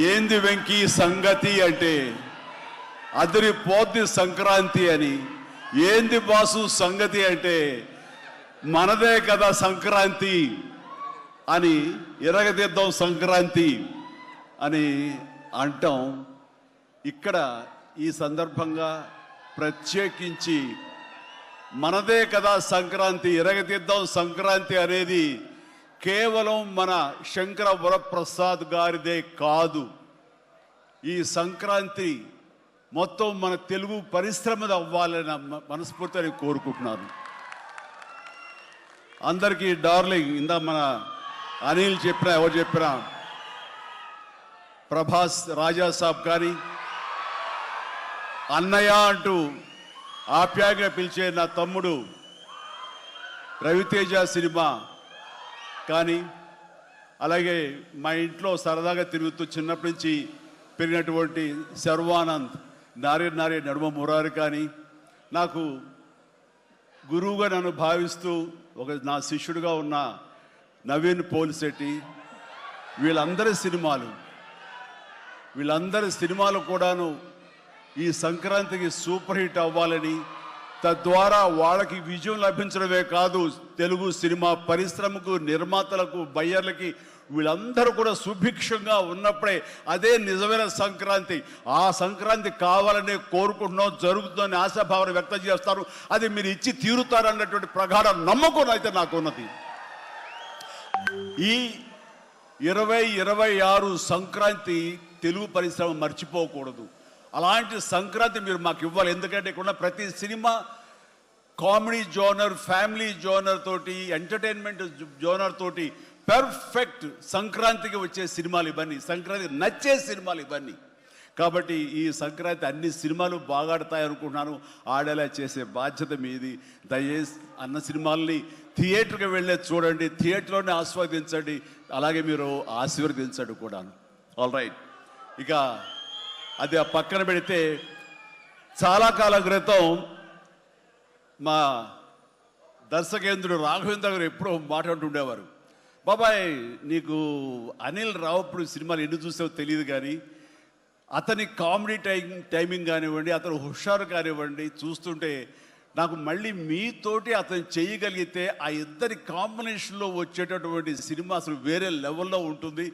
ఏంది వెంకీ సంగతి అంటే అదిరిపోద్ది సంక్రాంతి అని, ఏంది బాసు సంగతి అంటే మనదే కదా సంక్రాంతి అని, ఇరగదిద్దాం సంక్రాంతి అని అంటాం. ఇక్కడ ఈ సందర్భంగా ప్రత్యేకించి మనదే కదా సంక్రాంతి, ఇరగదిద్దాం సంక్రాంతి అనేది కేవలం మన శంకర వరప్రసాద్ గారిదే కాదు. ఈ సంక్రాంతి మొత్తం మన తెలుగు పరిశ్రమది అవ్వాలని మనస్ఫూర్తిగా కోరుకుంటున్నాను. అందరికీ డార్లింగ్, ఇందా మన అనిల్ చెప్పినా ఎవరు చెప్పినా, ప్రభాస్ రాజా సాబ్ కానీ, అన్నయ్య అంటూ ఆప్యాయంగా పిలిచే నా తమ్ముడు రవితేజ సినిమా కానీ, అలాగే మా ఇంట్లో సరదాగా తిరుగుతూ చిన్నప్పటి నుంచి పెరిగినటువంటి శర్వానంద్, నారే నడుమ మురారి కానీ, నాకు గురువుగా నన్ను భావిస్తూ నా శిష్యుడిగా ఉన్న నవీన్ పోలిశెట్టి, వీళ్ళందరి సినిమాలు కూడాను ఈ సంక్రాంతికి సూపర్ హిట్ అవ్వాలని, తద్వారా వాళ్ళకి విజయం లభించడమే కాదు, తెలుగు సినిమా పరిశ్రమకు, నిర్మాతలకు, బయ్యర్లకి వీళ్ళందరూ కూడా సుభిక్షంగా ఉన్నప్పుడే అదే నిజమైన సంక్రాంతి. ఆ సంక్రాంతి కావాలనే కోరుకుంటున్నాం, జరుగుతుందని ఆశాభావన వ్యక్తం చేస్తారు. అది మీరు ఇచ్చి తీరుతారన్నటువంటి ప్రగాఢ నమ్మకం అయితే నాకు ఉన్నది. ఈ 2026 సంక్రాంతి తెలుగు పరిశ్రమ మర్చిపోకూడదు. అలాంటి సంక్రాంతి మీరు మాకు ఇవ్వాలి. ఎందుకంటే ఇక్కడ ప్రతి cinema comedy genre, family genre తోటి, ఎంటర్టైన్మెంట్ జోనర్ తోటి పర్ఫెక్ట్ సంక్రాంతికి వచ్చే సినిమాలు ఇవన్నీ, సంక్రాంతికి నచ్చే సినిమాలు ఇవన్నీ. కాబట్టి ఈ సంక్రాంతి అన్ని సినిమాలు బాగా ఆడతాయి అనుకుంటున్నాను. ఆడేలా చేసే బాధ్యత మీది. దయచేసి అన్న సినిమాల్ని థియేటర్కి వెళ్ళే చూడండి, థియేటర్లోనే ఆస్వాదించండి, అలాగే మీరు ఆశీర్వదించండి కూడా. ఆల్ రైట్, ఇక అది ఆ పక్కన పెడితే, చాలా కాలం క్రితం మా దర్శకేంద్రుడు రాఘవేంద్ర గారు ఎప్పుడో మాట్లాడుతుండేవారు, బాబాయ్ నీకు అనిల్ రావుపూడి సినిమాలు ఎన్ని చూసావో తెలియదు కానీ అతని కామెడీ టైమింగ్ కానివ్వండి, అతను హుషారు కానివ్వండి, చూస్తుంటే నాకు మళ్ళీ మీతోటి అతను చేయగలిగితే ఆ ఇద్దరి కాంబినేషన్లో వచ్చేటటువంటి సినిమా అసలు వేరే లెవెల్లో ఉంటుంది.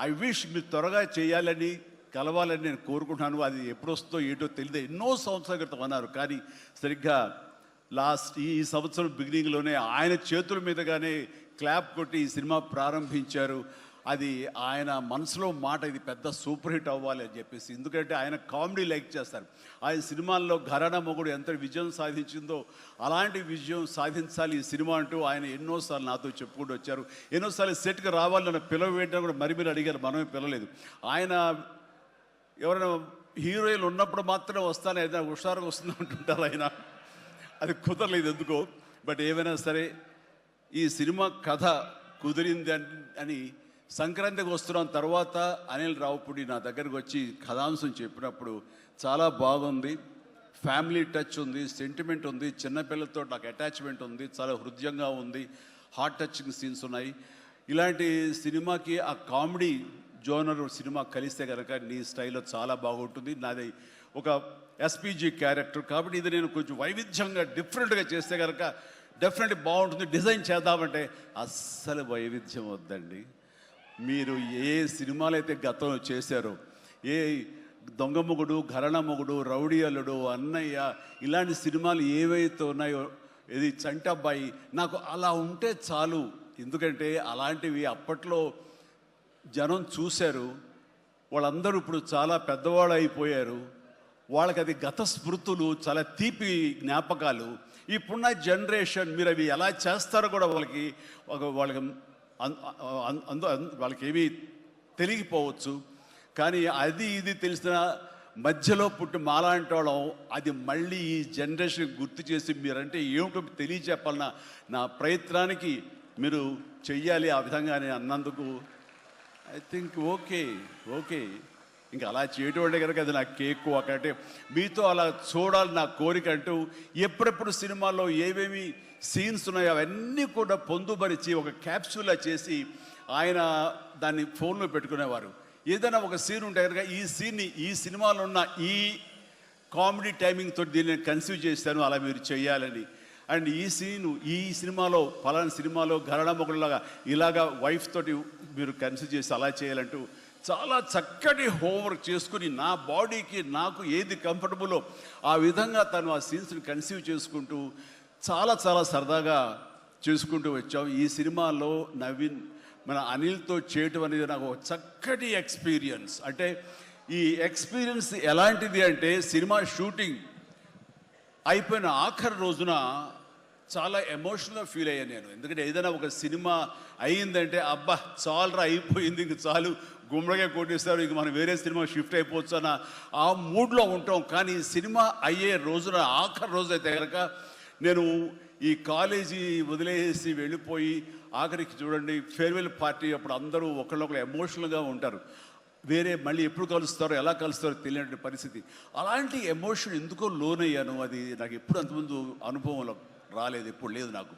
ఐ విష్ మీరు త్వరగా చేయాలని, కలవాలని నేను కోరుకుంటున్నాను. అది ఎప్పుడు వస్తుందో ఏంటో తెలియదు. ఎన్నో సంవత్సరాల క్రితం అన్నారు, కానీ సరిగ్గా ఈ సంవత్సరం బిగినింగ్లోనే ఆయన చేతుల మీదగానే క్లాప్ కొట్టి ఈ సినిమా ప్రారంభించారు. అది ఆయన మనసులో మాట, ఇది పెద్ద సూపర్ హిట్ అవ్వాలి అని చెప్పేసి. ఎందుకంటే ఆయన కామెడీ లైక్ చేస్తారు. ఆయన సినిమాల్లో ఘరానా మొగుడు ఎంత విజయం సాధించిందో అలాంటి విజయం సాధించాలి ఈ సినిమా అంటూ ఆయన ఎన్నోసార్లు నాతో చెప్పుకుంటూ వచ్చారు. ఎన్నోసార్లు సెట్కి రావాలని పిలవ వేయడం కూడా మరి అడిగారు, మనమే పిలవలేదు. ఆయన ఎవరైనా హీరోయిన్లు ఉన్నప్పుడు మాత్రమే వస్తాను, ఏదైనా హుషారుగా వస్తుంది అంటుంటారు ఆయన. అది కుదరలేదు ఎందుకో. బట్ ఏమైనా సరే ఈ సినిమా కథ కుదిరింది అని సంక్రాంతికి వస్తున్నాం తర్వాత అనిల్ రావుపూడి నా దగ్గరకు వచ్చి కథాంశం చెప్పినప్పుడు చాలా బాగుంది, ఫ్యామిలీ టచ్ ఉంది, సెంటిమెంట్ ఉంది, చిన్నపిల్లలతో నాకు అటాచ్మెంట్ ఉంది, చాలా హృదయంగా ఉంది, హార్ట్ టచింగ్ సీన్స్ ఉన్నాయి. ఇలాంటి సినిమాకి ఆ కామెడీ జోనర్ సినిమా కలిస్తే కనుక నీ స్టైల్లో చాలా బాగుంటుంది. నాది ఒక ఎస్పీజీ క్యారెక్టర్ కాబట్టి ఇది నేను కొంచెం వైవిధ్యంగా డిఫరెంట్గా చేస్తే కనుక డెఫినెట్లీ బాగుంటుంది. డిజైన్ చేద్దామంటే అస్సలు వైవిధ్యం వద్దండి. మీరు ఏ సినిమాలు అయితే గతంలో చేశారో, ఏ దొంగ మొగుడు, ఘరణ మొగుడు, రౌడీ అల్లుడు, అన్నయ్య, ఇలాంటి సినిమాలు ఏవైతే ఉన్నాయో, ఇది చంటబ్బాయి, నాకు అలా ఉంటే చాలు. ఎందుకంటే అలాంటివి అప్పట్లో జనం చూశారు, వాళ్ళందరూ ఇప్పుడు చాలా పెద్దవాళ్ళు అయిపోయారు, వాళ్ళకి అది గత స్మృతులు, చాలా తీపి జ్ఞాపకాలు. ఇప్పుడున్న జనరేషన్ మీరు అవి ఎలా చేస్తారో కూడా వాళ్ళకి వాళ్ళకి ఏమీ తెలియకపోవచ్చు. కానీ అది ఇది తెలిసిన మధ్యలో పుట్టి మాలాంటి వాళ్ళం అది మళ్ళీ ఈ జనరేషన్ గుర్తు చేసి మీరంటే ఏమిటో తెలియచెప్పాలన్న నా ప్రయత్నానికి మీరు చెయ్యాలి. ఆ విధంగా నేను అన్నందుకు ఐ థింక్ ఓకే. ఇంకా అలా చేయటం కనుక అది నా కేక్ ఒకటే. మీతో అలా చూడాలి నా కోరిక అంటూ ఎప్పుడెప్పుడు సినిమాల్లో ఏమేమి సీన్స్ ఉన్నాయో అవన్నీ కూడా పొందుపరిచి ఒక క్యాప్సూల్లా చేసి ఆయన దాన్ని ఫోన్లో పెట్టుకునేవారు. ఏదైనా ఒక సీన్ ఉంటే కనుక ఈ సీన్ని ఈ సినిమాలో ఉన్న ఈ కామెడీ టైమింగ్ తోటి దీన్ని కన్సీవ్ చేశాను, అలా మీరు చేయాలని. అండ్ ఈ సీను ఈ సినిమాలో పలానా సినిమాలో గరడమ్మకులాగా ఇలాగా వైఫ్ తోటి మీరు కన్సీవ్ చేసి అలా చేయాలంటూ చాలా చక్కటి హోంవర్క్ చేసుకుని నా బాడీకి నాకు ఏది కంఫర్టబుల్లో ఆ విధంగా తను ఆ సీన్స్ని కన్సీవ్ చేసుకుంటూ చాలా చాలా సరదాగా చేసుకుంటూ వచ్చాం. ఈ సినిమాలో నవీన్ మన అనిల్తో చేయటం అనేది నాకు ఒక చక్కటి ఎక్స్పీరియన్స్. అంటే ఈ ఎక్స్పీరియన్స్ ఎలాంటిది అంటే సినిమా షూటింగ్ అయిపోయిన ఆఖరి రోజున చాలా ఎమోషనల్గా ఫీల్ అయ్యాను నేను. ఎందుకంటే ఏదైనా ఒక సినిమా అయ్యిందంటే అబ్బా చాలరా అయిపోయింది, ఇంక చాలు గుమ్మడిగా కొట్టేస్తారు, ఇంక మనం వేరే సినిమా షిఫ్ట్ అయిపోవచ్చు అన్న ఆ మూడ్లో ఉంటాం. కానీ సినిమా అయ్యే రోజున ఆఖరి రోజు అయితే కనుక నేను ఈ కాలేజీ వదిలేసి వెళ్ళిపోయి ఆఖరికి చూడండి ఫేర్వెల్ పార్టీ అప్పుడు అందరూ ఒకళ్ళొకరు ఎమోషనల్గా ఉంటారు. వేరే మళ్ళీ ఎప్పుడు కలుస్తారో ఎలా కలుస్తారో తెలియని పరిస్థితి. అలాంటి ఎమోషన్ ఎందుకో లోనయ్యాను. అది నాకు ఎప్పుడు అంతకుముందు అనుభవంలో రాలేదు, ఎప్పుడు లేదు నాకు.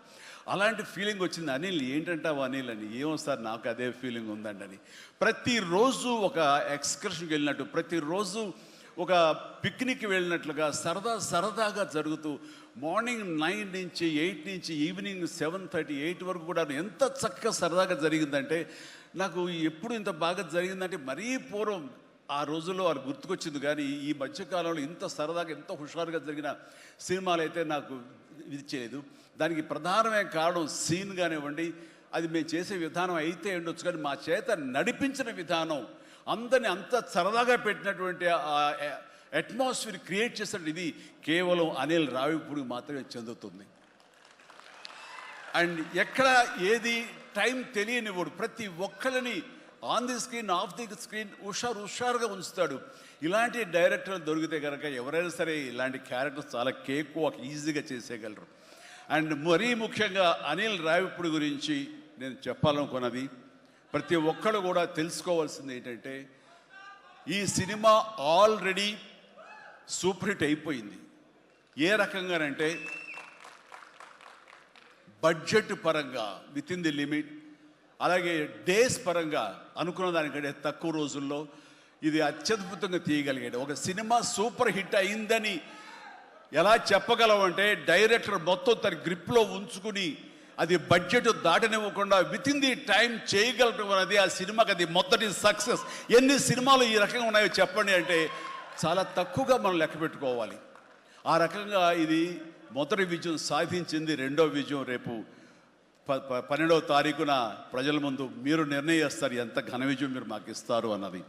అలాంటి ఫీలింగ్ వచ్చింది. అనిల్ ఏంటంటావు అనిల్ అని. ఏమో సార్ నాకు అదే ఫీలింగ్ ఉందండి అని. ప్రతిరోజు ఒక ఎక్స్కర్షన్కి వెళ్ళినట్టు, ప్రతిరోజు ఒక పిక్నిక్ వెళ్ళినట్లుగా సరదాగా జరుగుతూ మార్నింగ్ 9 నుంచి 8 నుంచి ఈవినింగ్ 7:30 8 వరకు కూడా ఎంత చక్కగా సరదాగా జరిగిందంటే నాకు ఎప్పుడు ఇంత బాగా జరిగిందంటే మరీ పూర్వం ఆ రోజుల్లో అది గుర్తుకొచ్చింది. కానీ ఈ మధ్యకాలంలో ఇంత సరదాగా ఎంత హుషారుగా జరిగిన సినిమాలు అయితే నాకు ఇది చేయలేదు. దానికి ప్రధానమైన కారణం సీన్ కానివ్వండి, అది మేము చేసే విధానం అయితే ఉండొచ్చు, కానీ మా చేత నడిపించిన విధానం, అందరిని అంత సరదాగా పెట్టినటువంటి అట్మాస్ఫియర్ క్రియేట్ చేసినట్టు ఇది కేవలం అనిల్ రావిపూడికి మాత్రమే చెందుతుంది. అండ్ ఎక్కడ ఏది టైం తెలియనివాడు, ప్రతి ఒక్కరిని on the screen off the screen హుషారుగా ఉంచుతాడు. ఇలాంటి డైరెక్టర్లు దొరికితే కనుక ఎవరైనా సరే ఇలాంటి క్యారెక్టర్స్ చాలా ఈజీగా చేసేయగలరు. అండ్ మరీ ముఖ్యంగా అనిల్ రావిపూడి గురించి నేను చెప్పాలనుకున్నది, ప్రతి ఒక్కరు కూడా తెలుసుకోవాల్సింది ఏంటంటే ఈ సినిమా ఆల్రెడీ సూపర్ హిట్ అయిపోయింది. ఏ రకంగానంటే బడ్జెట్ పరంగా విత్ ఇన్ ది లిమిట్, అలాగే డేస్ పరంగా అనుకున్న దానికంటే తక్కువ రోజుల్లో ఇది అత్యద్భుతంగా తీయగలిగాడు. ఒక సినిమా సూపర్ హిట్ అయిందని ఎలా చెప్పగలవంటే డైరెక్టర్ మొత్తం తన గ్రిప్లో ఉంచుకుని అది బడ్జెట్ దాటనివ్వకుండా విత్ ఇన్ ది టైం చేయగలటం అనేది ఆ సినిమాకి అది మొదటి సక్సెస్. ఎన్ని సినిమాలు ఈ రకంగా ఉన్నాయో చెప్పండి అంటే చాలా తక్కువగా మనం లెక్క పెట్టుకోవాలి. ఆ రకంగా ఇది మొదటి విజయం సాధించింది. రెండో విజయం రేపు 12వ తారీఖున ప్రజల ముందు మీరు నిర్ణయిస్తారు ఎంత ఘన విజయం మీరు మాకు ఇస్తారు అన్నది.